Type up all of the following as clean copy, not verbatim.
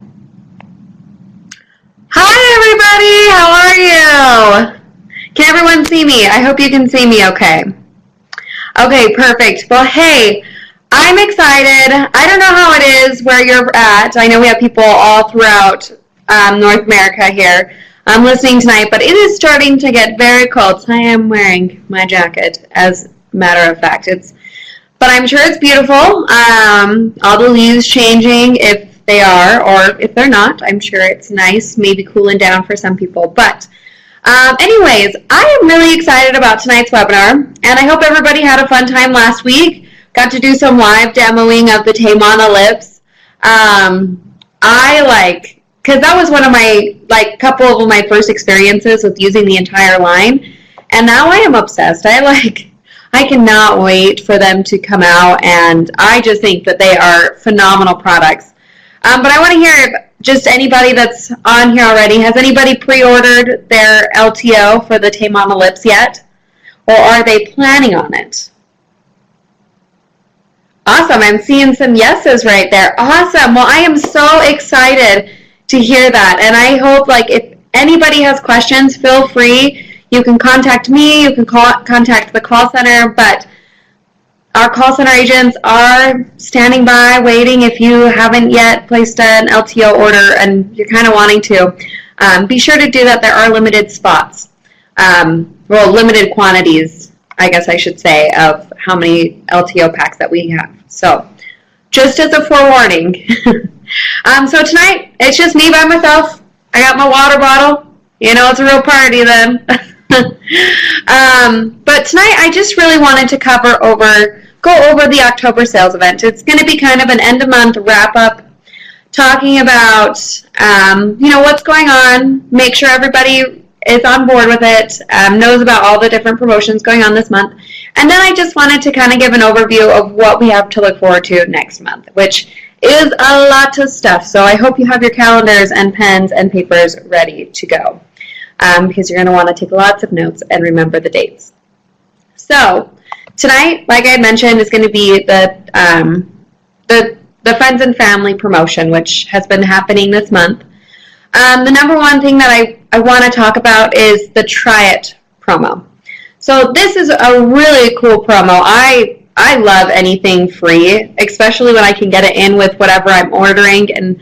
Hi everybody, how are you? Can everyone see me? I hope you can see me okay. Okay, perfect. Well, hey, I'm excited. I don't know how it is where you're at. I know we have people all throughout North America here listening tonight, but it is starting to get very cold. So I am wearing my jacket, as a matter of fact. But I'm sure it's beautiful. All the leaves changing, if they are, or if they're not. I'm sure it's nice, maybe cooling down for some people. But anyways, I am really excited about tonight's webinar, and I hope everybody had a fun time last week. Got to do some live demoing of the Taymana lips. Because that was one of my, couple of my first experiences with using the entire line, and now I am obsessed. I cannot wait for them to come out, and I just think that they are phenomenal products. But I want to hear if just anybody that's on here already, has anybody pre-ordered their LTO for the Taymana lips yet? Or are they planning on it? Awesome, I'm seeing some yeses right there. Awesome, well I am so excited to hear that, and I hope if anybody has questions, feel free. You can contact me, you can contact the call center, but our call center agents are standing by, waiting if you haven't yet placed an LTO order and you're kind of wanting to. Be sure to do that. There are limited spots. Limited quantities, I guess I should say, of how many LTO packs that we have. So, just as a forewarning. So tonight, it's just me by myself. I got my water bottle. It's a real party then. But tonight I just really wanted to go over the October sales event. It's going to be kind of an end-of-month wrap-up, talking about, what's going on, make sure everybody is on board with it, knows about all the different promotions going on this month. And then I just wanted to kind of give an overview of what we have to look forward to next month, which is a lot of stuff. So I hope you have your calendars and pens and papers ready to go. Because you're going to want to take lots of notes and remember the dates. So tonight, like I mentioned, is going to be the Friends and Family promotion, which has been happening this month. The number one thing that I want to talk about is the Try It promo. So this is a really cool promo. I love anything free, especially when I can get it in with whatever I'm ordering, and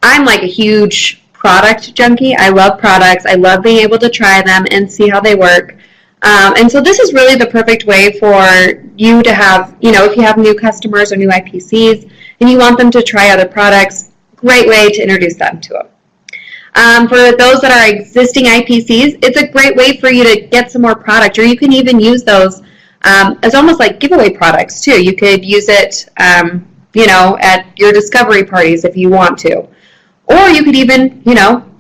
I'm like a huge product junkie. I love products. I love being able to try them and see how they work. And so this is really the perfect way for you to have, if you have new customers or new IPCs and you want them to try other products, great way to introduce them to them. For those that are existing IPCs, it's a great way for you to get some more product, or you can even use those as almost like giveaway products too. You could use it, at your discovery parties if you want to. Or you could even,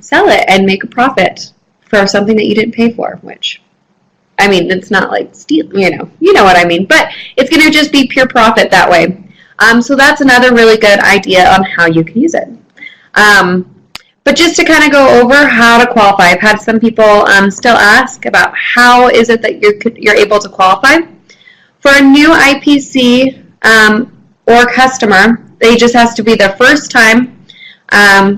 sell it and make a profit for something that you didn't pay for, which, it's not like steal, you know what I mean. But it's going to just be pure profit that way. So that's another really good idea on how you can use it. But just to kind of go over how to qualify, I've had some people still ask about how is it that you're able to qualify. For a new IPC or customer, they just has to be their first time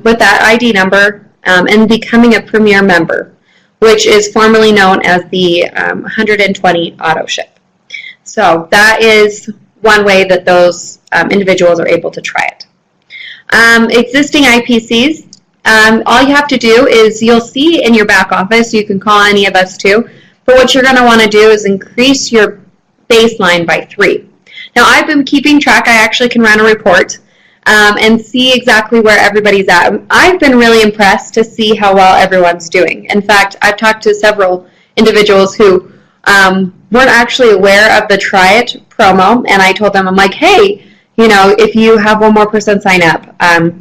with that ID number and becoming a Premier member, which is formerly known as the 120 auto ship. So that is one way that those individuals are able to try it. Existing IPCs, all you have to do is, you'll see in your back office, you can call any of us too, but what you're going to want to do is increase your baseline by 3. Now I've been keeping track. I actually can run a report and see exactly where everybody's at. I've been really impressed to see how well everyone's doing. In fact, I've talked to several individuals who weren't actually aware of the Try It promo, and I told them, I'm like, hey, if you have 1 more person sign up,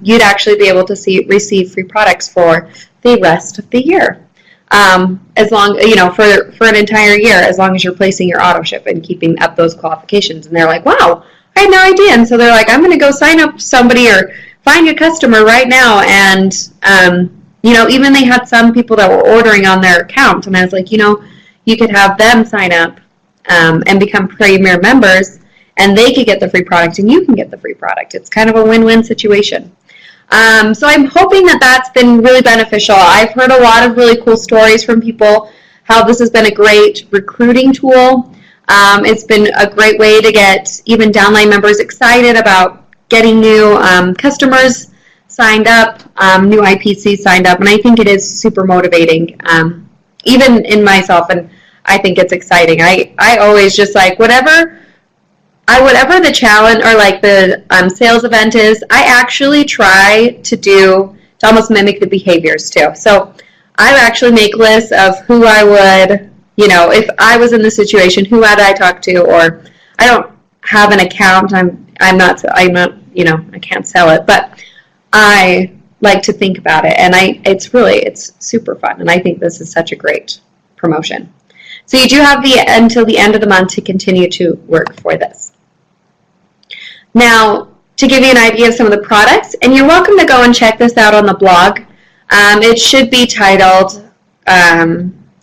you'd actually be able to receive free products for the rest of the year. As long, for an entire year, as long as you're placing your auto ship and keeping up those qualifications. And they're like, wow, I had no idea. And so they're like, I'm going to go sign up somebody or find a customer right now. And, even they had some people that were ordering on their account. And I was like, you could have them sign up and become Premier members, and they could get the free product and you can get the free product. It's kind of a win-win situation. So I'm hoping that that's been really beneficial. I've heard a lot of really cool stories from people, how this has been a great recruiting tool. It's been a great way to get even downline members excited about getting new customers signed up, new IPCs signed up, and I think it is super motivating, even in myself, and I think it's exciting. I always just like whatever the challenge or like the sales event is, I actually try to almost mimic the behaviors too. So I actually make lists of who I would, if I was in the situation, who would I talk to, or I don't have an account, I'm not, I can't sell it, but I like to think about it, and it's super fun, and I think this is such a great promotion. So you do have until the end of the month to continue to work for this. Now, to give you an idea of some of the products, and you're welcome to go and check this out on the blog. It should be titled,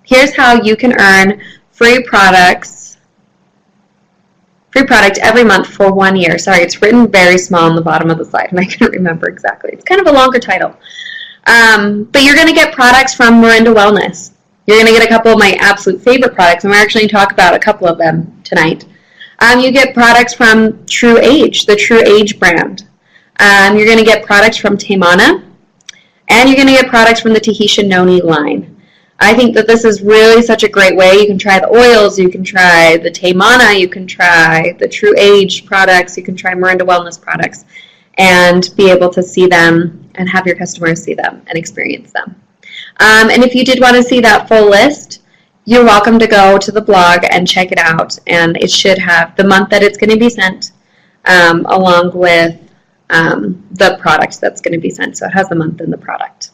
Here's How You Can Earn Free Product Every Month for 1 year. Sorry, it's written very small on the bottom of the slide, and I can't remember exactly. It's kind of a longer title. But you're going to get products from Morinda Wellness. You're going to get a couple of my absolute favorite products, and we're actually going to talk about a couple of them tonight. You get products from True Age, the True Age brand. You're going to get products from Taymana, and you're going to get products from the Tahitian Noni line. I think that this is really such a great way. You can try the oils, you can try the Taymana, you can try the True Age products, you can try Morinda Wellness products, and be able to see them and have your customers see them and experience them. And if you did want to see that full list, you're welcome to go to the blog and check it out, and it should have the month that it's going to be sent along with the product that's going to be sent. So it has the month and the product.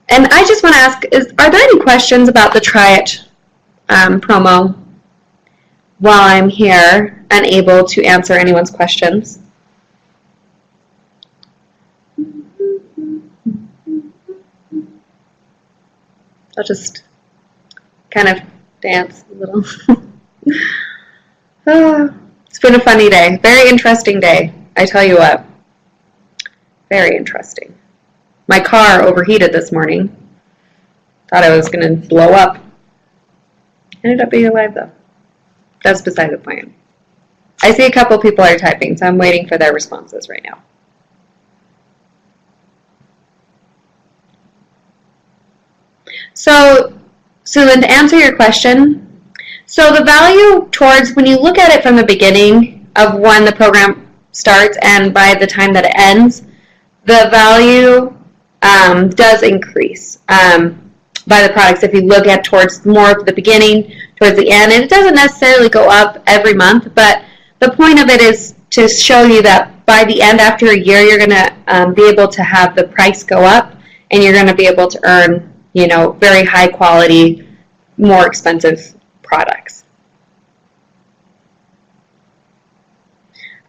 And I just want to ask, are there any questions about the Try It promo while I'm here and able to answer anyone's questions? I'll just kind of dance a little. It's been a funny day. Very interesting day. I tell you what. Very interesting. My car overheated this morning. Thought I was going to blow up. Ended up being alive though. That's beside the point. I see a couple people are typing, so I'm waiting for their responses right now. So Lynn, to answer your question, so the value towards, when you look at it from the beginning of when the program starts and by the time that it ends, the value does increase by the products. If you look at towards more of the beginning, towards the end, and it doesn't necessarily go up every month, but the point of it is to show you that by the end, after a year, you're going to be able to have the price go up, and you're going to be able to earn, very high quality, more expensive products.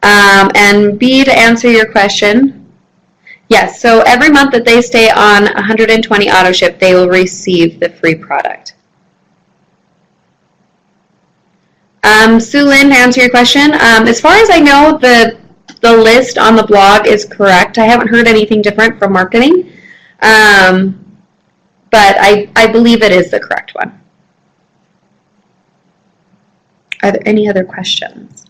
And B, to answer your question, yes, so every month that they stay on 120 auto ship, they will receive the free product. Sue Lynn, to answer your question, as far as I know, the list on the blog is correct. I haven't heard anything different from marketing. But I believe it is the correct one. Are there any other questions?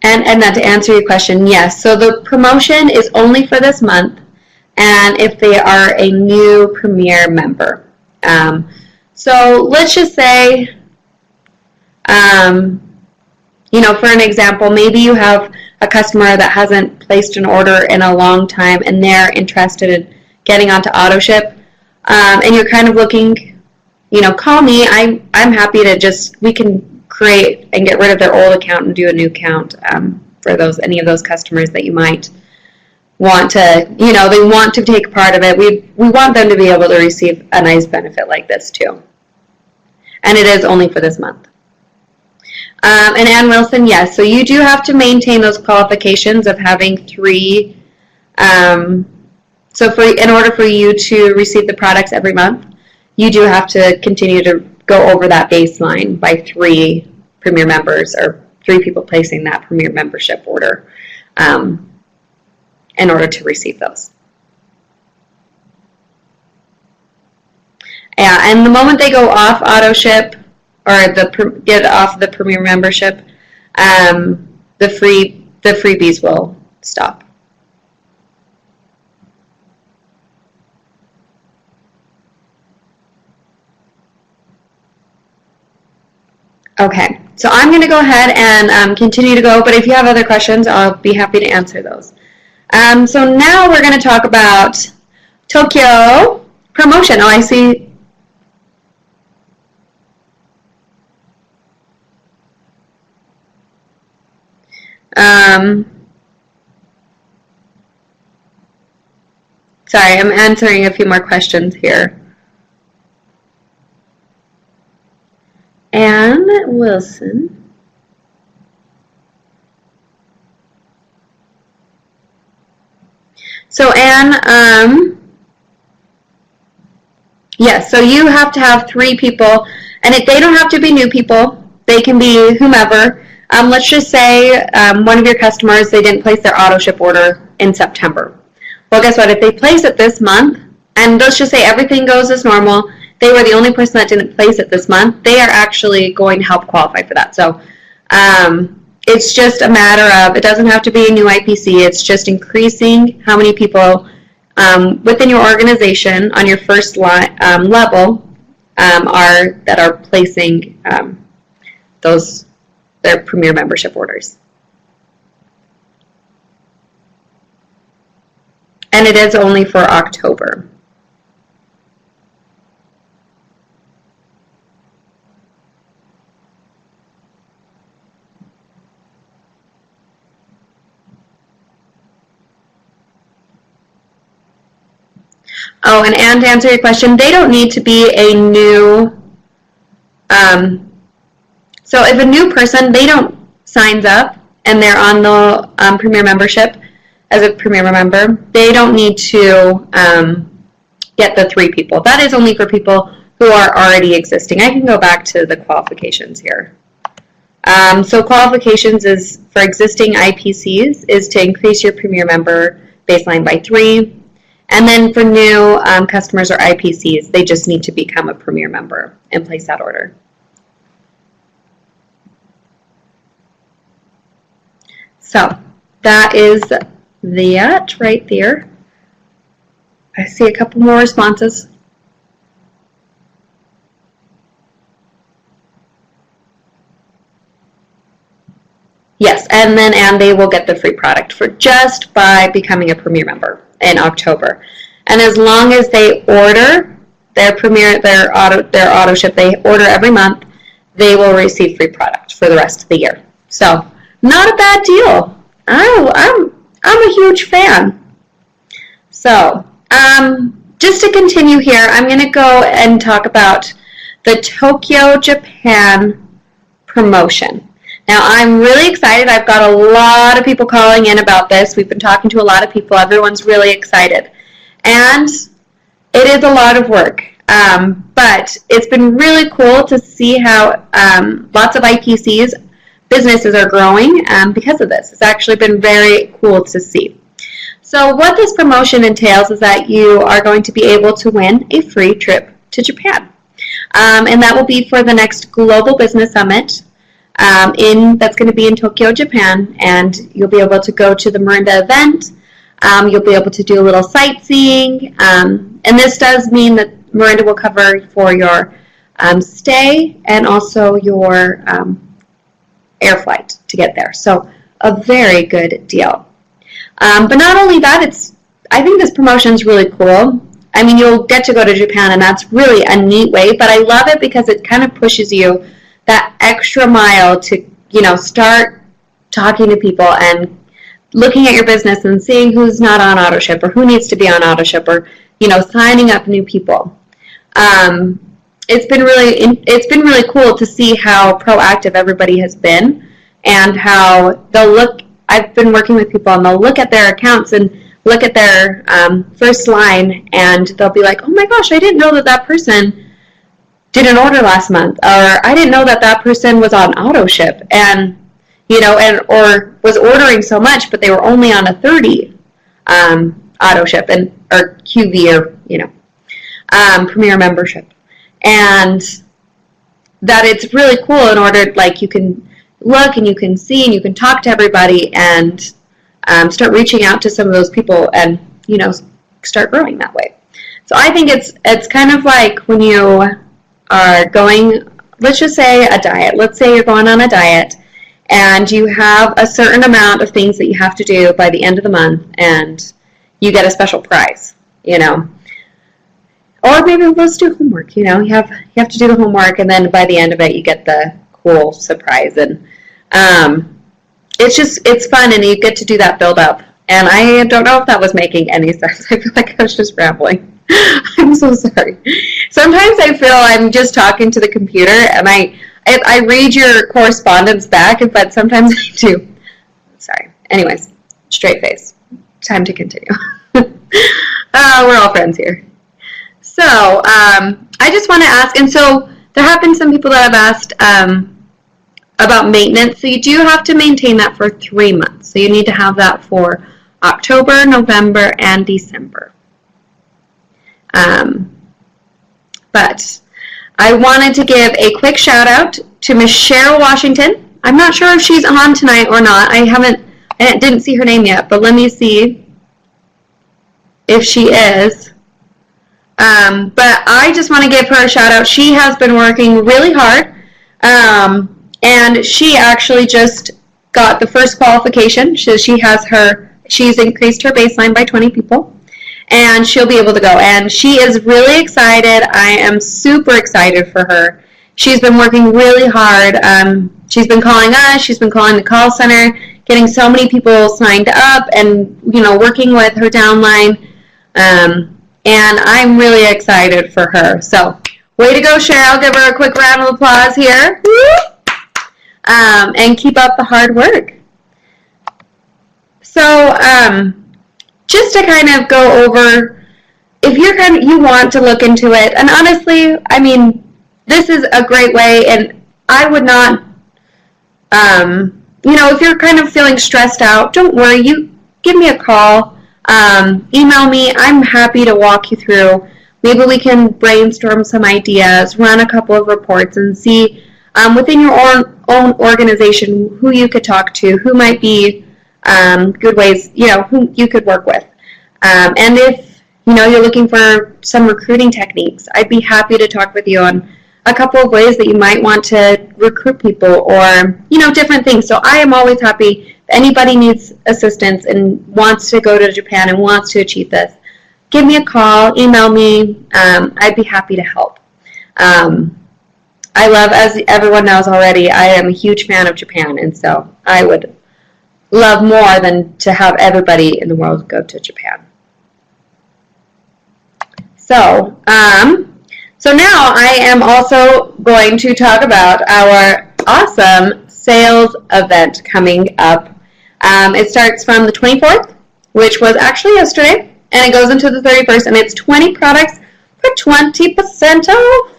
And then to answer your question, yes. So the promotion is only for this month, and if they are a new Premier member. So let's just say, for an example, maybe you have a customer that hasn't placed an order in a long time and they're interested in getting onto AutoShip, and you're kind of looking, call me. I'm happy to we can create and get rid of their old account and do a new account for any of those customers that you might want to, they want to take part of it. We want them to be able to receive a nice benefit like this too. And it is only for this month. And Ann Wilson, yes. So you do have to maintain those qualifications of having 3. In order for you to receive the products every month, you do have to continue to go over that baseline by 3 Premier members or 3 people placing that Premier membership order in order to receive those. Yeah, and the moment they go off auto ship or get off the Premier membership, the freebies will stop. Okay, so I'm going to go ahead and continue to go, but if you have other questions, I'll be happy to answer those. So now we're going to talk about Tokyo promotion. Oh, I see. Sorry, I'm answering a few more questions here. Anne Wilson. So Anne, yes, so you have to have 3 people, and they don't have to be new people. They can be whomever. Let's just say one of your customers, they didn't place their auto ship order in September. Well, guess what? If they place it this month, and let's just say everything goes as normal, they were the only person that didn't place it this month, they are actually going to help qualify for that. So it's just a matter of, it doesn't have to be a new IPC, it's just increasing how many people within your organization on your first level that are placing their Premier membership orders. And it is only for October. Oh, and to answer your question, they don't need to be a new, so if a new person, they don't signs up and they're on the Premier membership as a Premier member, they don't need to get the 3 people. That is only for people who are already existing. I can go back to the qualifications here. So qualifications is for existing IPCs is to increase your Premier member baseline by 3. And then for new customers or IPCs, they just need to become a Premier member and place that order. So that is that right there. I see a couple more responses. Yes, and they will get the free product for just by becoming a Premier member in October. And as long as they order their auto ship, they order every month, they will receive free product for the rest of the year. So not a bad deal. I'm a huge fan. So just to continue here, I'm going to go and talk about the Tokyo, Japan promotion. Now, I'm really excited. I've got a lot of people calling in about this. We've been talking to a lot of people. Everyone's really excited. And it is a lot of work. But it's been really cool to see how lots of IPCs, businesses are growing because of this. It's actually been very cool to see. So what this promotion entails is that you are going to be able to win a free trip to Japan. And that will be for the next Global Business Summit that's going to be in Tokyo, Japan. And you'll be able to go to the Morinda event. You'll be able to do a little sightseeing. And this does mean that Morinda will cover for your stay and also your air flight to get there. So a very good deal. But not only that, I think this promotion is really cool. I mean, you'll get to go to Japan, and that's really a neat way, but I love it because it kind of pushes you that extra mile to, start talking to people and looking at your business and seeing who's not on AutoShip or who needs to be on AutoShip or, signing up new people. It's been really cool to see how proactive everybody has been and how they'll look. I've been working with people and they'll look at their accounts and look at their first line and they'll be like, oh my gosh, I didn't know that person did an order last month, or I didn't know that person was on AutoShip. And you know, and or was ordering so much, but they were only on a 30 auto ship or QV or, you know, Premier membership. And that it's really cool in order, like, you can look and you can see and you can talk to everybody and start reaching out to some of those people and, you know, start growing that way. So I think it's kind of like when you are going, let's just say a diet. Let's say you're going on a diet and you have a certain amount of things that you have to do by the end of the month and you get a special prize, you know. Or maybe let's do homework, you know. You have to do the homework and then by the end of it you get the cool surprise. And it's fun and you get to do that build up. And I don't know if that was making any sense. I feel like I was just rambling. I'm so sorry. Sometimes I feel I'm just talking to the computer and I read your correspondence back, but sometimes I do. Sorry. Anyways, straight face. Time to continue. We're all friends here. So I just want to ask, and so there have been some people that have asked about maintenance. So you do have to maintain that for 3 months. So you need to have that for October, November, and December. But I wanted to give a quick shout out to Miss Cheryl Washington. I'm not sure if she's on tonight or not. I didn't see her name yet, but let me see if she is. But I just want to give her a shout out. She has been working really hard, and she actually just got the first qualification. She's increased her baseline by 20 people, and she'll be able to go. And she is really excited. I am super excited for her. She's been working really hard. She's been calling us. She's been calling the call center, getting so many people signed up, and working with her downline. And I'm really excited for her. So, way to go, Cheryl. Give her a quick round of applause here. And keep up the hard work. So, just to kind of go over, if you want to look into it, and honestly, I mean, this is a great way, and I would not, if you're kind of feeling stressed out, don't worry. You give me a call. Email me. I'm happy to walk you through. Maybe we can brainstorm some ideas, run a couple of reports, and see within your own organization who you could talk to, who might be good ways, who you could work with. And if you're looking for some recruiting techniques, I'd be happy to talk with you on a couple of ways that you might want to recruit people, or different things. So I am always happy. If anybody needs assistance and wants to go to Japan and wants to achieve this, give me a call, email me. I'd be happy to help. I love, as everyone knows already, I am a huge fan of Japan, and so I would love more than to have everybody in the world go to Japan. So, so now I am also going to talk about our awesome sales event coming up. It starts from the 24th, which was actually yesterday, and it goes into the 31st, and it's 20 products for 20% off.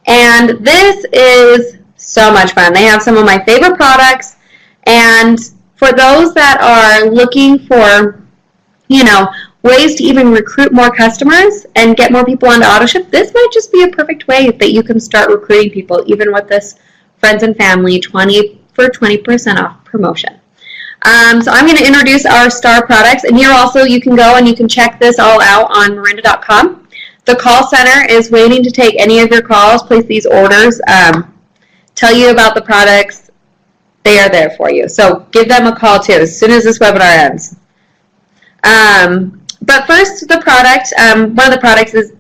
And this is so much fun. They have some of my favorite products, and for those that are looking for, ways to even recruit more customers and get more people onto AutoShip, this might just be a perfect way that you can start recruiting people, even with this friends and family 20% off promotion. So I'm going to introduce our star products, and here also you can go and you can check this all out on Mirinda.com. The call center is waiting to take any of your calls, place these orders, tell you about the products. They are there for you. So give them a call too as soon as this webinar ends. But first, the product, one of the products is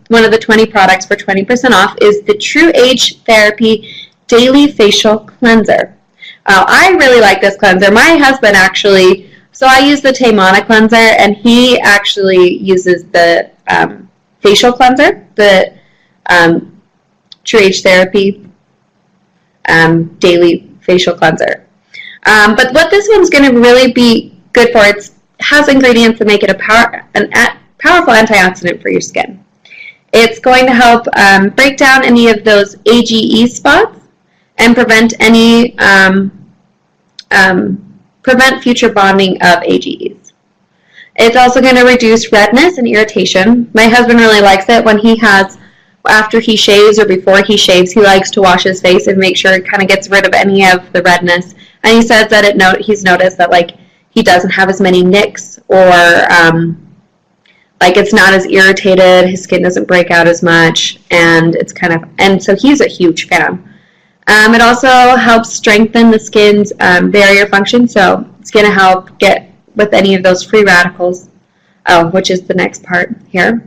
one of the 20 products for 20% off is the True Age Therapy Daily Facial Cleanser. I really like this cleanser. My husband actually, so I use the Taymana cleanser, and he actually uses the facial cleanser, the True Age Therapy Daily Facial Cleanser. But what this one's going to really be good for, it has ingredients that make it a powerful antioxidant for your skin. It's going to help break down any of those AGE spots and prevent any prevent future bonding of AGEs. It's also going to reduce redness and irritation. My husband really likes it when he has, after he shaves or before he shaves, he likes to wash his face and make sure it kind of gets rid of any of the redness. And he says that he's noticed that like he doesn't have as many nicks, or like it's not as irritated, his skin doesn't break out as much, and it's and so he's a huge fan. It also helps strengthen the skin's barrier function, so it's going to help get with any of those free radicals, which is the next part here.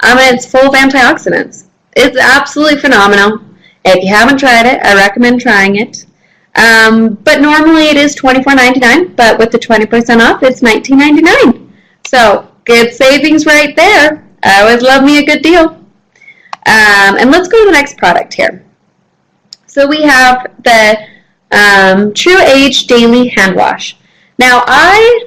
And it's full of antioxidants. It's absolutely phenomenal. If you haven't tried it, I recommend trying it. But normally it is $24.99, but with the 20% off, it's $19.99. So good savings right there. I always love me a good deal. And let's go to the next product here. So we have the True Age Daily Hand Wash. Now I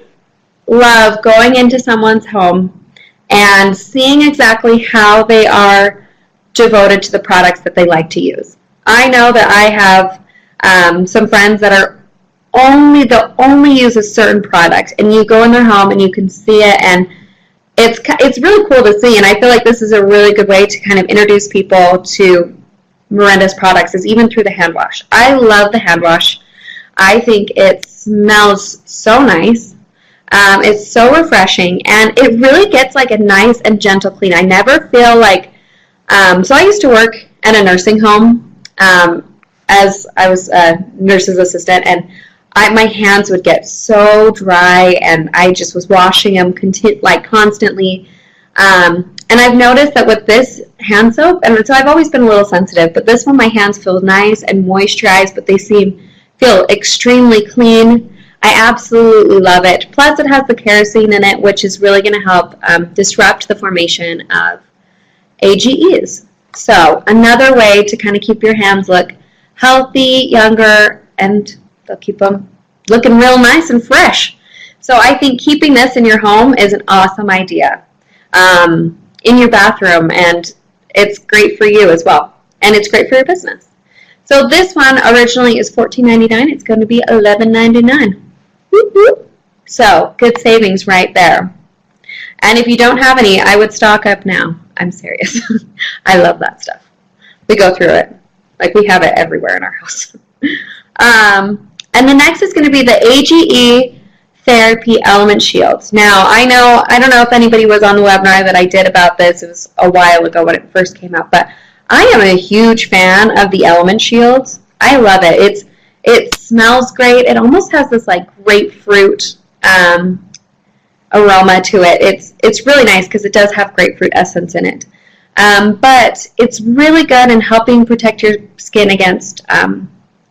love going into someone's home and seeing exactly how they are devoted to the products that they like to use. I know that I have some friends that are only use a certain product, and you go in their home and you can see it, and it's really cool to see. And I feel like this is a really good way to kind of introduce people to Miranda's products, is even through the hand wash. I love the hand wash. I think it smells so nice. It's so refreshing, and it really gets like a nice and gentle clean. I never feel like, so I used to work at a nursing home as I was a nurse's assistant, and my hands would get so dry, and I just was washing them constantly. And I've noticed that with this hand soap, and so I've always been a little sensitive, but this one my hands feel nice and moisturized, but they feel extremely clean. I absolutely love it. Plus it has the kerosene in it, which is really going to help disrupt the formation of AGEs. So another way to kind of keep your hands look healthy, younger, and they'll keep them looking real nice and fresh. So I think keeping this in your home is an awesome idea. In your bathroom, and it's great for you as well, and it's great for your business. So this one originally is $14.99. It's going to be $11.99. Whoop, whoop. So good savings right there. And if you don't have any, I would stock up now. I'm serious. I love that stuff. We go through it. Like, we have it everywhere in our house. And the next is going to be the AGE Therapy Element Shields. Now, I don't know if anybody was on the webinar that I did about this. It was a while ago when it first came out, but I am a huge fan of the Element Shields. I love it. It smells great. It almost has this like grapefruit aroma to it. It's really nice because it does have grapefruit essence in it. But it's really good in helping protect your skin against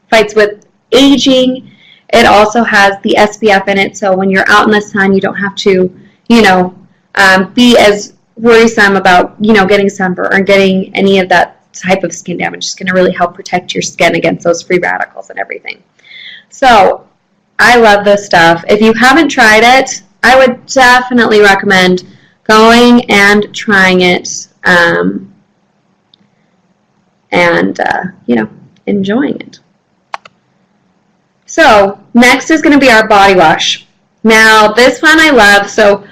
fights with aging. It also has the SPF in it, so when you're out in the sun, you don't have to, be as worrisome about, getting sunburn or getting any of that type of skin damage. It's going to really help protect your skin against those free radicals and everything. So I love this stuff. If you haven't tried it, I would definitely recommend going and trying it and enjoying it. So next is going to be our body wash. Now this one I love. So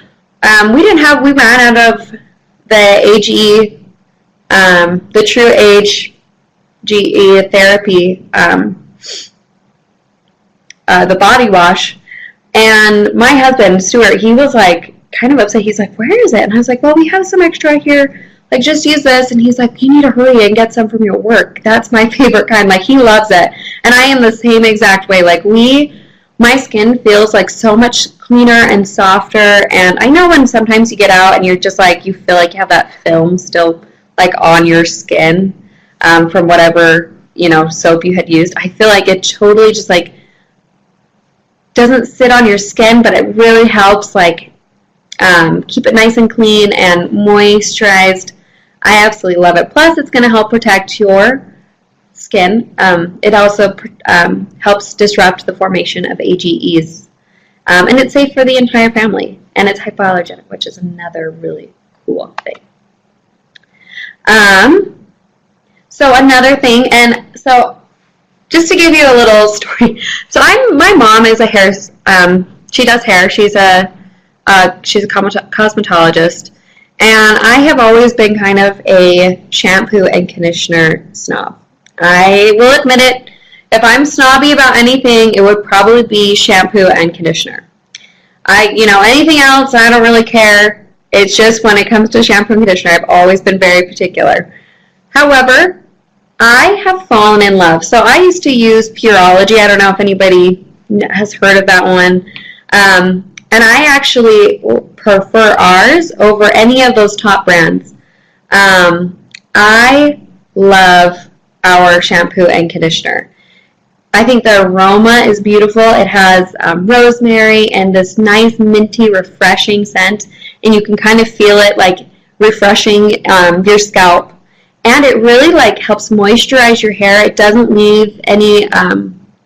we ran out of the AGE, the True Age GE Therapy, the body wash. And my husband, Stuart, he was like kind of upset. He's like, where is it? And I was like, well, we have some extra here. Like, just use this. And he's like, you need to hurry and get some from your work. That's my favorite kind. Like, he loves it. And I am the same exact way. Like, my skin feels like so much cleaner and softer. And I know when sometimes you get out and you're just like, you feel like you have that film still like on your skin from whatever, soap you had used. I feel like it totally just like doesn't sit on your skin, but it really helps like keep it nice and clean and moisturized. I absolutely love it. Plus, it's going to help protect your skin. It also helps disrupt the formation of AGEs. And it's safe for the entire family. And it's hypoallergenic, which is another really cool thing. So another thing, and so just to give you a little story. So my mom is a hair, she does hair. She's a cosmetologist. And I have always been kind of a shampoo and conditioner snob. I will admit it. If I'm snobby about anything, it would probably be shampoo and conditioner. Anything else, I don't really care. It's just when it comes to shampoo and conditioner, I've always been very particular. However, I have fallen in love. So I used to use Pureology. I don't know if anybody has heard of that one. And I actually prefer ours over any of those top brands. I love our shampoo and conditioner. I think the aroma is beautiful. It has rosemary and this nice minty, refreshing scent, and you can kind of feel it like refreshing your scalp. And it really like helps moisturize your hair. It doesn't leave any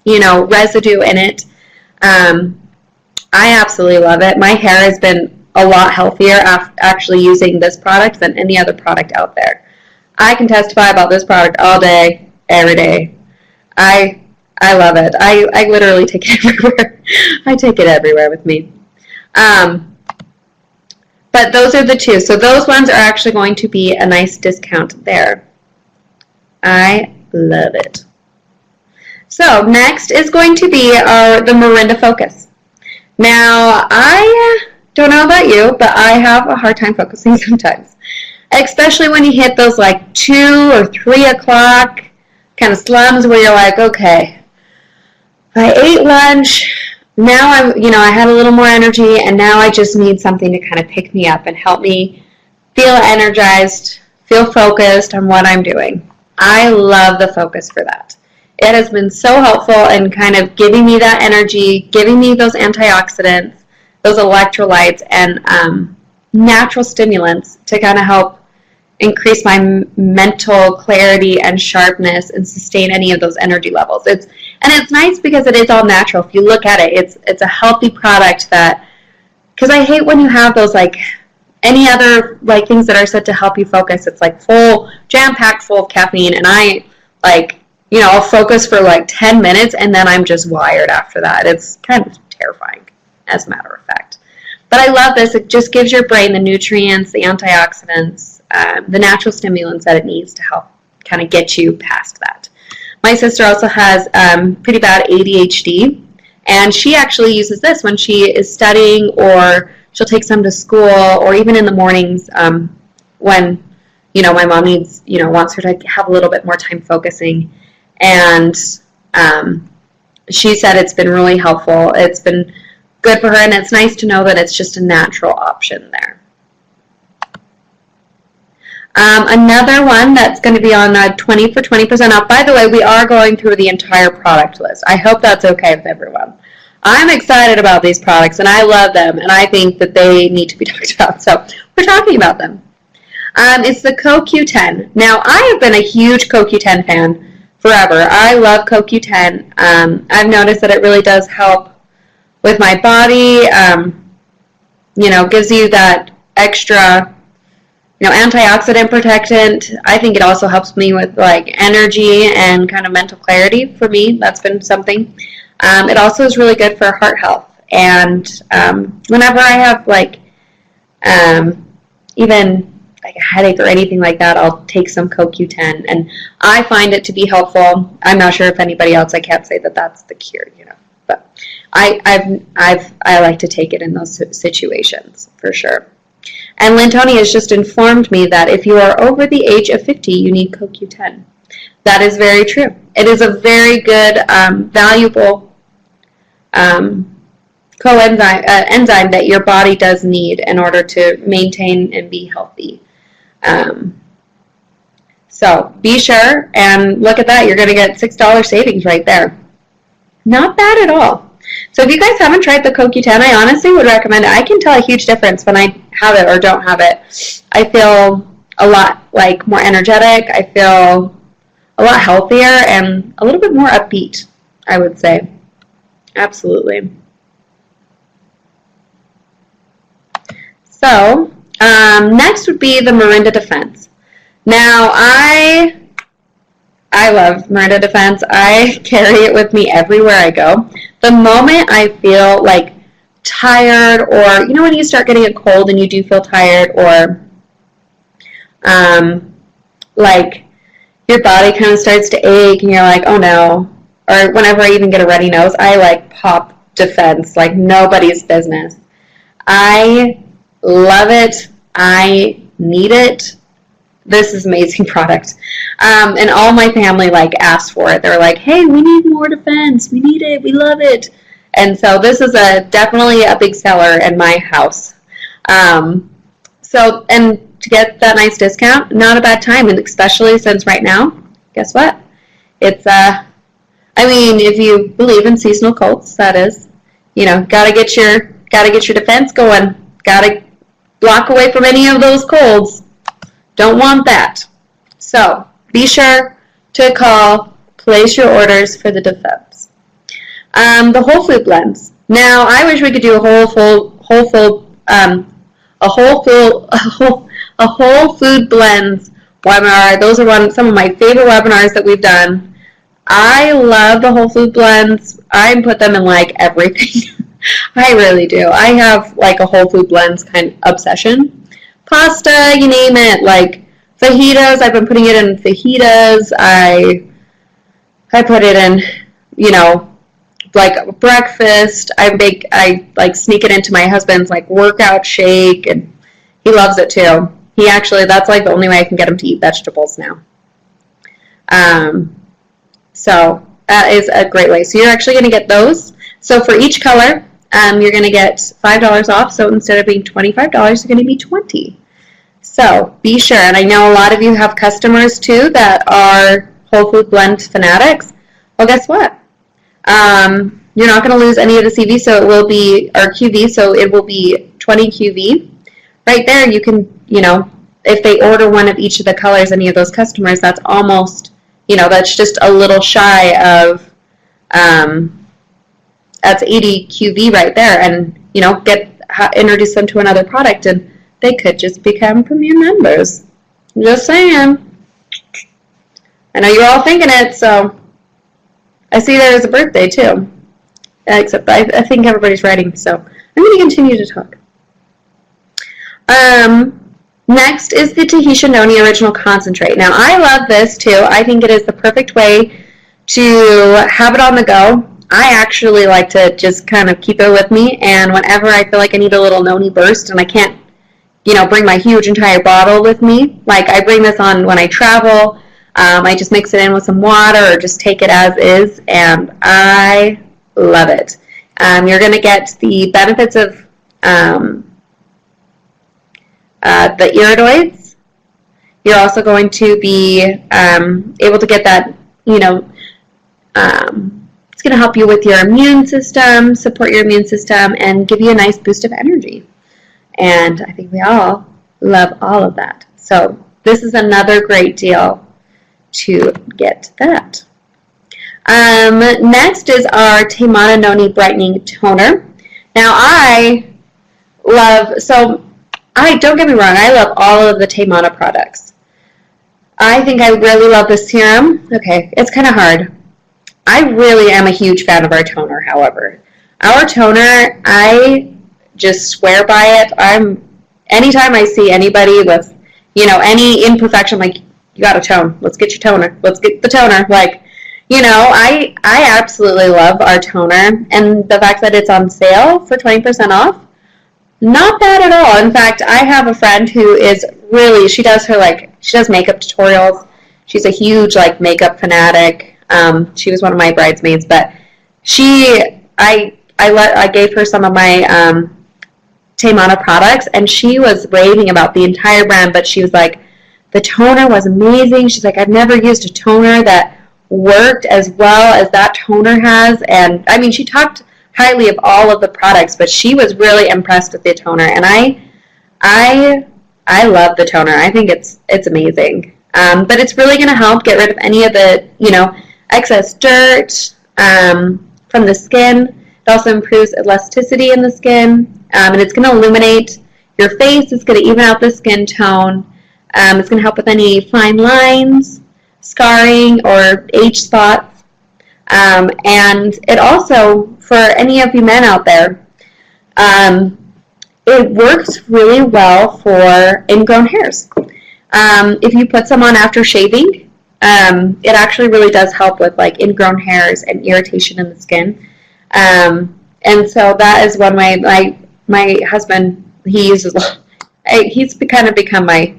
residue in it. I absolutely love it. My hair has been a lot healthier after actually using this product than any other product out there. I can testify about this product all day, every day. I love it. I literally take it everywhere. I take it everywhere with me. But those are the two. So those ones are actually going to be a nice discount there. I love it. So next is going to be the Mirinda Focus. Now, I don't know about you, but I have a hard time focusing sometimes, especially when you hit those like 2 or 3 o'clock kind of slums where you're like, okay, I ate lunch, now I had a little more energy, and now I just need something to kind of pick me up and help me feel energized, feel focused on what I'm doing. I love the Focus for that. It has been so helpful in kind of giving me that energy, giving me those antioxidants, those electrolytes, and natural stimulants to kind of help increase my mental clarity and sharpness and sustain any of those energy levels. It's nice because it is all natural. If you look at it, it's a healthy product because I hate when you have those like any other like things that are said to help you focus. It's like jam-packed full of caffeine, and I I'll focus for like 10 minutes and then I'm just wired after that. It's kind of terrifying, as a matter of fact. But I love this. It just gives your brain the nutrients, the antioxidants, the natural stimulants that it needs to help kind of get you past that. My sister also has pretty bad ADHD, and she actually uses this when she is studying, or she'll take some to school, or even in the mornings when my mom wants her to have a little bit more time focusing. And she said it's been really helpful. It's been good for her, and it's nice to know that it's just a natural option there. Another one that's going to be on 20 for 20% off. By the way, we are going through the entire product list. I hope that's okay with everyone. I'm excited about these products, and I love them, and I think that they need to be talked about, so we're talking about them. It's the CoQ10. Now, I have been a huge CoQ10 fan forever. I love CoQ10. I've noticed that it really does help with my body. Gives you that extra, antioxidant protectant. I think it also helps me with like energy and kind of mental clarity. For me, that's been something. It also is really good for heart health. And whenever I have like even like a headache or anything like that, I'll take some CoQ10, and I find it to be helpful. I'm not sure if anybody else. I can't say that that's the cure, but I like to take it in those situations for sure. And Lintoni has just informed me that if you are over the age of 50, you need CoQ10. That is very true. It is a very good, valuable enzyme that your body does need in order to maintain and be healthy. So be sure and look at that. You're going to get $6 savings right there. Not bad at all. So if you guys haven't tried the CoQ10, I honestly would recommend it. I can tell a huge difference when I have it or don't have it. I feel a lot like more energetic. I feel a lot healthier and a little bit more upbeat, I would say. Absolutely. So next would be the Mirinda Defense. Now I I love Miranda Defense. I carry it with me everywhere I go. The moment I feel like tired, or you know when you start getting a cold and you do feel tired, or like your body kind of starts to ache and you're like, oh no, or whenever I even get a runny nose, I like pop Defense like nobody's business. I love it. I need it. This is an amazing product. And all my family like asked for it. They were like, hey, we need more Defense. We need it. We love it. And so this is definitely a big seller in my house. So, and to get that nice discount, not a bad time, and especially since right now, guess what? It's, I mean, if you believe in seasonal colds, that is, you know, gotta get your Defense going. Gotta block away from any of those colds. Don't want that. So, be sure to call, place your orders for the Defense. The whole food blends. Now, I wish we could do a whole food blends webinar. Those are some of my favorite webinars that we've done. I love the whole food blends. I put them in like everything. I really do. I have like a whole food blends kind of obsession. Pasta, you name it, like fajitas. I've been putting it in fajitas. I put it in, you know, like breakfast. I like sneak it into my husband's like workout shake, and he loves it too. He actually, that's like the only way I can get him to eat vegetables now. So that is a great way. So you're actually going to get those. So for each color, you're going to get $5 off. So instead of being $25, you're going to be $20. So be sure. And I know a lot of you have customers too that are whole food blend fanatics. Well, guess what? You're not going to lose any of the CV, so it will be, or QV, so it will be 20 QV. Right there, you can, you know, if they order one of each of the colors, any of those customers, that's almost, you know, that's just a little shy of, that's 80 QV right there, and, you know, introduce them to another product, and they could just become premium members. Just saying. I know you're all thinking it, so I see there is a birthday, too. Except I think everybody's writing, so I'm going to continue to talk. Next is the Tahitian Noni Original Concentrate. Now, I love this, too. I think it is the perfect way to have it on the go. I actually like to just kind of keep it with me, and whenever I feel like I need a little noni burst and I can't, you know, bring my huge entire bottle with me, like I bring this on when I travel. I just mix it in with some water or just take it as is, and I love it. You're going to get the benefits of the iridoids. You're also going to be able to get that, you know, it's going to help you with your immune system, support your immune system, and give you a nice boost of energy. And I think we all love all of that. So this is another great deal to get that. Next is our Te Mana Noni Brightening Toner. Now don't get me wrong, I love all of the Te Mana products. I think I really love the serum. Okay, it's kind of hard. I really am a huge fan of our toner, however. Our toner, I just swear by it. Anytime I see anybody with, you know, any imperfection, like, you got to tone. Let's get your toner. Let's get the toner. Like, you know, I absolutely love our toner. And the fact that it's on sale for 20% off, not bad at all. In fact, I have a friend who is really, she does makeup tutorials. She's a huge, like, makeup fanatic. She was one of my bridesmaids, but I gave her some of my Te Mana products, and she was raving about the entire brand, but she was like, the toner was amazing. She's like, I've never used a toner that worked as well as that toner has. And I mean, she talked highly of all of the products, but she was really impressed with the toner. And I love the toner. I think it's amazing. But it's really going to help get rid of any of the, you know, excess dirt from the skin. It also improves elasticity in the skin. And it's going to illuminate your face. It's going to even out the skin tone. It's going to help with any fine lines. scarring or age spots. And it also, for any of you men out there, it works really well for ingrown hairs. If you put some on after shaving, it actually really does help with like ingrown hairs and irritation in the skin. And so that is one way. My husband, he uses, he's kind of become my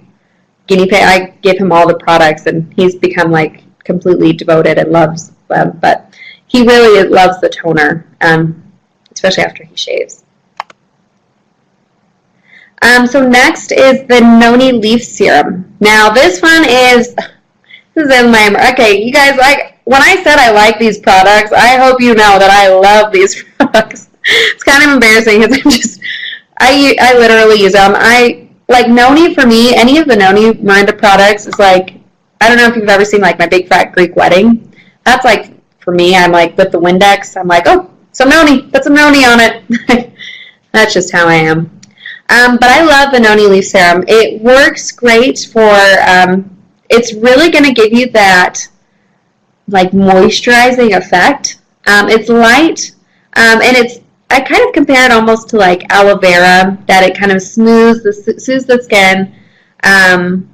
guinea pig. I give him all the products, and he's become like completely devoted and loves them. But he really loves the toner, especially after he shaves. So next is the Noni Leaf Serum. Now this one is, in my, okay, you guys, when I said I like these products, I hope you know that I love these products. It's kind of embarrassing because I literally use them. Like Noni, for me, any of the Noni Miranda products is like, I don't know if you've ever seen like My Big Fat Greek Wedding. That's like, for me, I'm like with the Windex, I'm like, oh, some Noni, put some Noni on it. That's just how I am. But I love the Noni Leaf Serum. It works great for, it's really going to give you that like moisturizing effect. It's light, and I kind of compare it almost to like aloe vera, that it kind of soothes the skin, and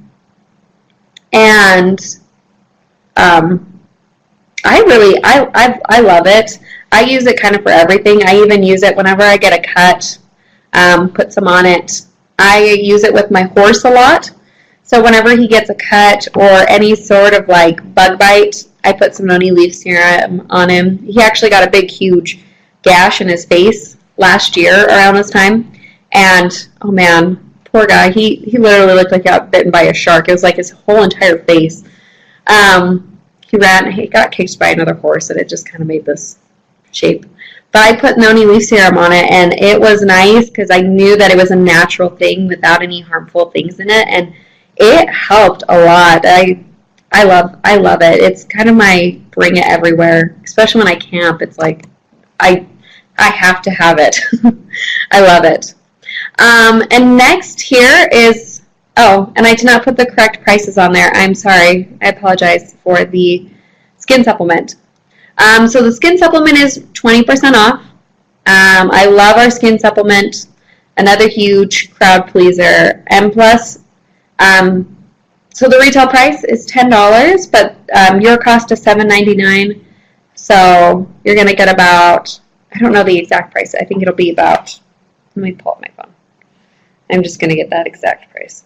I love it. I use it kind of for everything. I even use it whenever I get a cut. Put some on it. I use it with my horse a lot. So whenever he gets a cut or any sort of like bug bite, I put some Noni Leaf Serum on him. He actually got a big, huge gash in his face last year around this time. And, oh man, poor guy. He literally looked like he got bitten by a shark. It was like his whole entire face. He got kicked by another horse, and it just kind of made this shape. But I put Noni Leaf Serum on it, and it was nice because I knew that it was a natural thing without any harmful things in it, and it helped a lot. I love it. It's kind of my bring it everywhere, especially when I camp. It's like I have to have it. I love it. And next here is, oh, and I did not put the correct prices on there. I'm sorry. I apologize for the skin supplement. So the skin supplement is 20% off. I love our skin supplement. Another huge crowd pleaser. And plus, so the retail price is $10, but your cost is $7.99. So you're going to get about, I don't know the exact price. I think it'll be about, let me pull up my phone. I'm just going to get that exact price.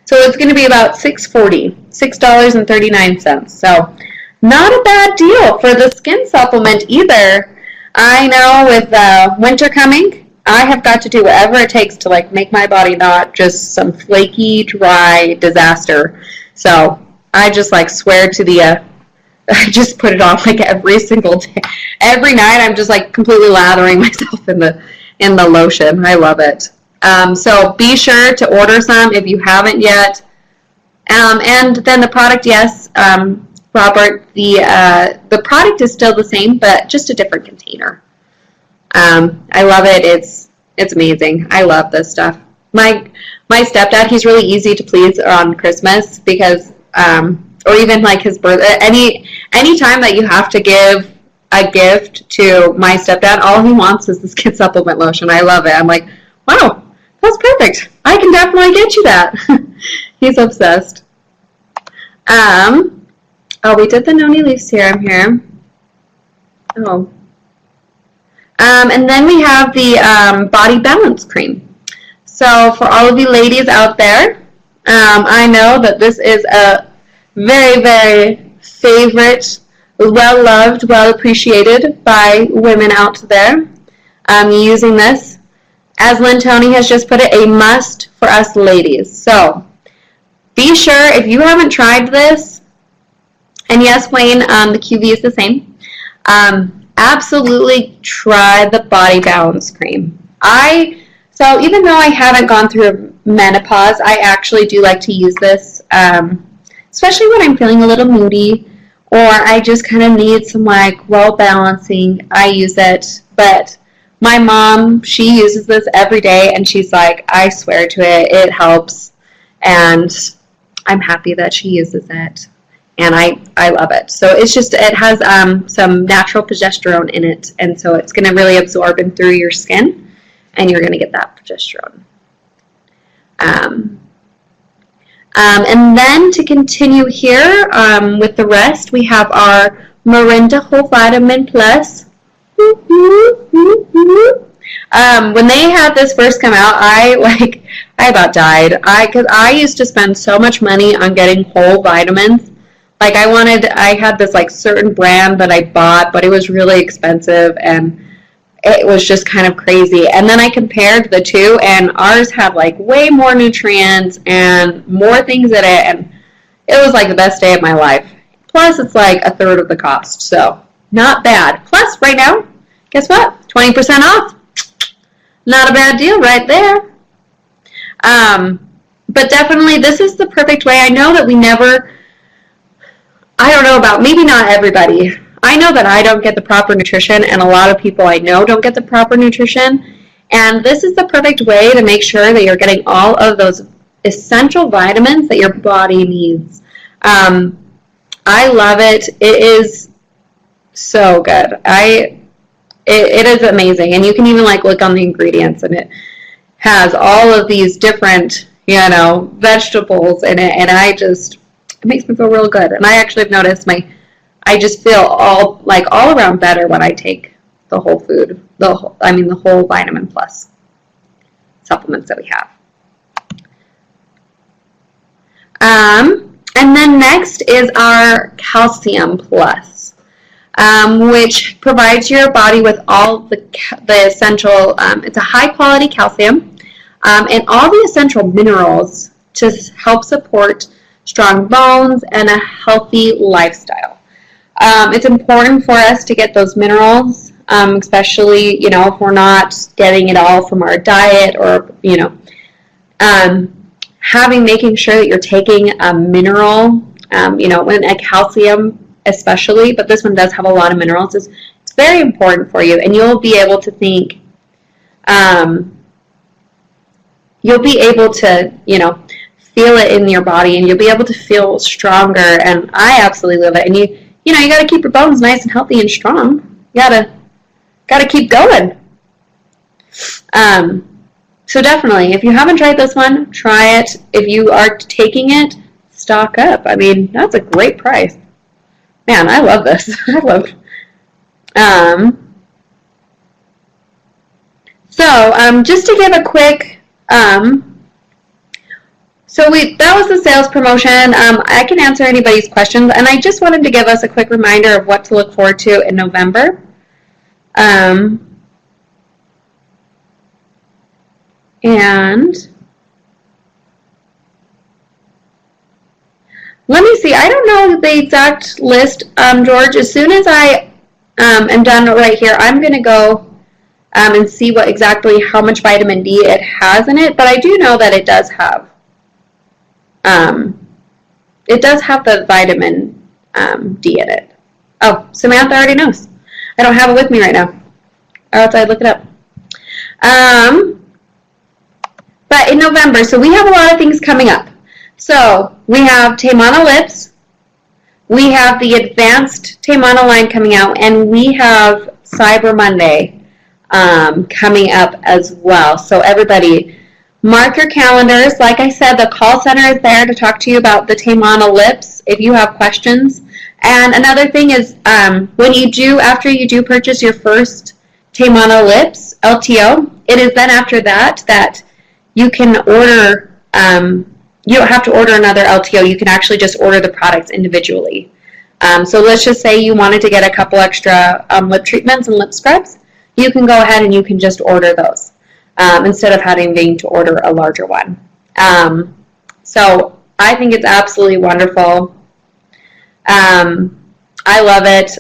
So it's going to be about $6.40, $6.39. So not a bad deal for the skin supplement either. I know with winter coming, I have got to do whatever it takes to like make my body not just some flaky, dry disaster. So I just like swear to the, I just put it on like every single day. Every night I'm just like completely lathering myself in the lotion. I love it. So be sure to order some if you haven't yet. And then the product, yes, Robert, the product is still the same, but just a different container. I love it. It's amazing. I love this stuff. My stepdad, he's really easy to please on Christmas because, or even like his birthday, any time that you have to give a gift to my stepdad, all he wants is the skin supplement lotion. I love it. I'm like, wow, that's perfect. I can definitely get you that. He's obsessed. Oh, we did the Noni Leaf Serum here. Oh. And then we have the Body Balance Cream. So for all of you ladies out there, I know that this is a very, very favorite, well-loved, well-appreciated by women out there using this. As Lynn Tony has just put it, a must for us ladies. So be sure, if you haven't tried this, and yes, Wayne, the QV is the same, absolutely try the Body Balance Cream. So even though I haven't gone through menopause, I actually do like to use this, especially when I'm feeling a little moody, or I just kind of need some like well balancing. I use it, but My mom, she uses this every day, and she's like, I swear to it, it helps. And I'm happy that she uses it. And I love it. So it's just, it has some natural progesterone in it. And so it's going to really absorb in through your skin, and you're going to get that progesterone. And then to continue here with the rest, we have our Morinda Whole Vitamin Plus. When they had this first come out, I about died. Because I used to spend so much money on getting whole vitamins. Like I had this like certain brand that I bought, but it was really expensive, and it was just kind of crazy. And then I compared the two, and ours had like way more nutrients and more things in it, and it was like the best day of my life. Plus, it's like a third of the cost, so not bad. Plus, right now, guess what? 20% off. Not a bad deal right there. But definitely, this is the perfect way. I know that I don't know about, maybe not everybody. I know that I don't get the proper nutrition, and a lot of people I know don't get the proper nutrition. And this is the perfect way to make sure that you're getting all of those essential vitamins that your body needs. I love it. It is so good. It is amazing. And you can even like look on the ingredients, and it has all of these different, vegetables in it. And it makes me feel real good. And I actually have noticed I just feel all around better when I take the whole food, the whole Vitamin Plus supplements that we have. And then next is our Calcium Plus, which provides your body with all the essential, it's a high quality calcium, and all the essential minerals to help support strong bones and a healthy lifestyle. It's important for us to get those minerals, especially, if we're not getting it all from our diet, or, making sure that you're taking a mineral, and a calcium especially, but this one does have a lot of minerals. It's very important for you, and you'll be able to think, you'll be able to, feel it in your body, and you'll be able to feel stronger, and I absolutely love it. And you got to keep your bones nice and healthy and strong. You gotta keep going. So definitely, if you haven't tried this one, try it. If you are taking it, stock up. I mean, that's a great price. Man, I love this. I love. Just to give a quick. That was the sales promotion. I can answer anybody's questions, and I just wanted to give us a quick reminder of what to look forward to in November. And let me see. I don't know the exact list, George. As soon as I am done right here, I'm going to go and see how much vitamin D it has in it. But I do know that it does have. It does have the vitamin D in it. Oh, Samantha already knows. I don't have it with me right now, or else I'd look it up. But in November, so we have a lot of things coming up. So we have Taymana Lips, we have the advanced Taymana line coming out, and we have Cyber Monday coming up as well. So everybody, mark your calendars. Like I said, the call center is there to talk to you about the Taymana Lips if you have questions. And another thing is, after you do purchase your first Taymana Lips LTO, it is then after that you can order, you don't have to order another LTO. You can actually just order the products individually. So let's just say you wanted to get a couple extra lip treatments and lip scrubs. You can go ahead and you can just order those instead of having to order a larger one. So I think it's absolutely wonderful. I love it.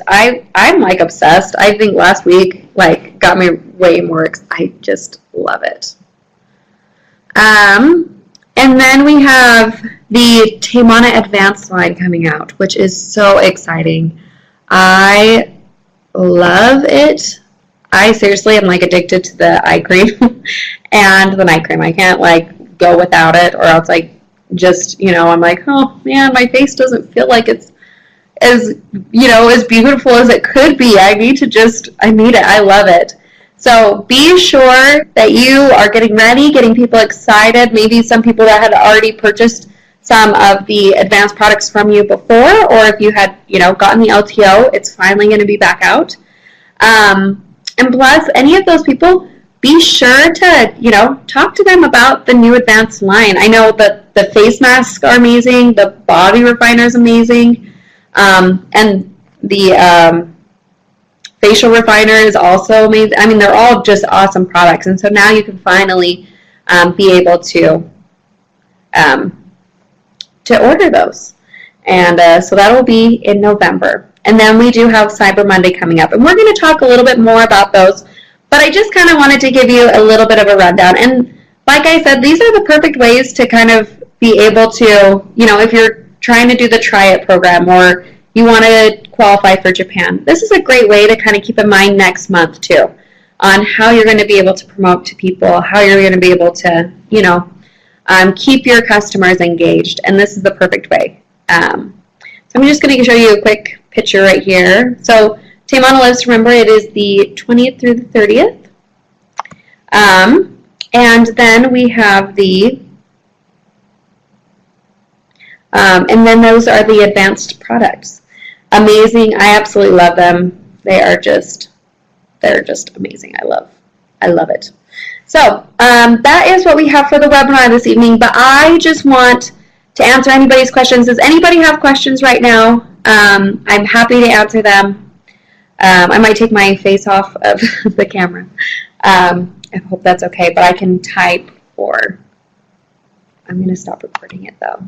I'm like obsessed. I think last week got me way more. I just love it. And then we have the Taymana Advanced line coming out, which is so exciting. I love it. I seriously am like addicted to the eye cream and the night cream. I can't like go without it, or else like just, I'm like, oh man, my face doesn't feel like it's as, as beautiful as it could be. I need it. I love it. So be sure that you are getting ready, getting people excited. Maybe some people that had already purchased some of the advanced products from you before, or if you had, gotten the LTO, it's finally going to be back out. And plus, any of those people, be sure to, talk to them about the new advanced line. I know that the face masks are amazing, the body refiner is amazing, and the facial refiner is also amazing. I mean, they're all just awesome products, and so now you can finally be able to order those. And so that will be in November. And then we do have Cyber Monday coming up, and we're going to talk a little bit more about those, but I just kind of wanted to give you a little bit of a rundown. And like I said, these are the perfect ways to kind of be able to, if you're trying to do the Try It program, or you want to qualify for Japan, this is a great way to kind of keep in mind next month too, on how you're going to be able to promote to people, how you're going to be able to, keep your customers engaged, and this is the perfect way. So I'm just going to show you a quick picture right here. So Taimana Lives, remember, it is the 20th through the 30th. And then we have the, and then those are the advanced products. Amazing. I absolutely love them. They're just amazing. I love it. So that is what we have for the webinar this evening, but I just want to answer anybody's questions. Does anybody have questions right now? I'm happy to answer them. I might take my face off of the camera. I hope that's okay, but I can type, or I'm going to stop recording it though.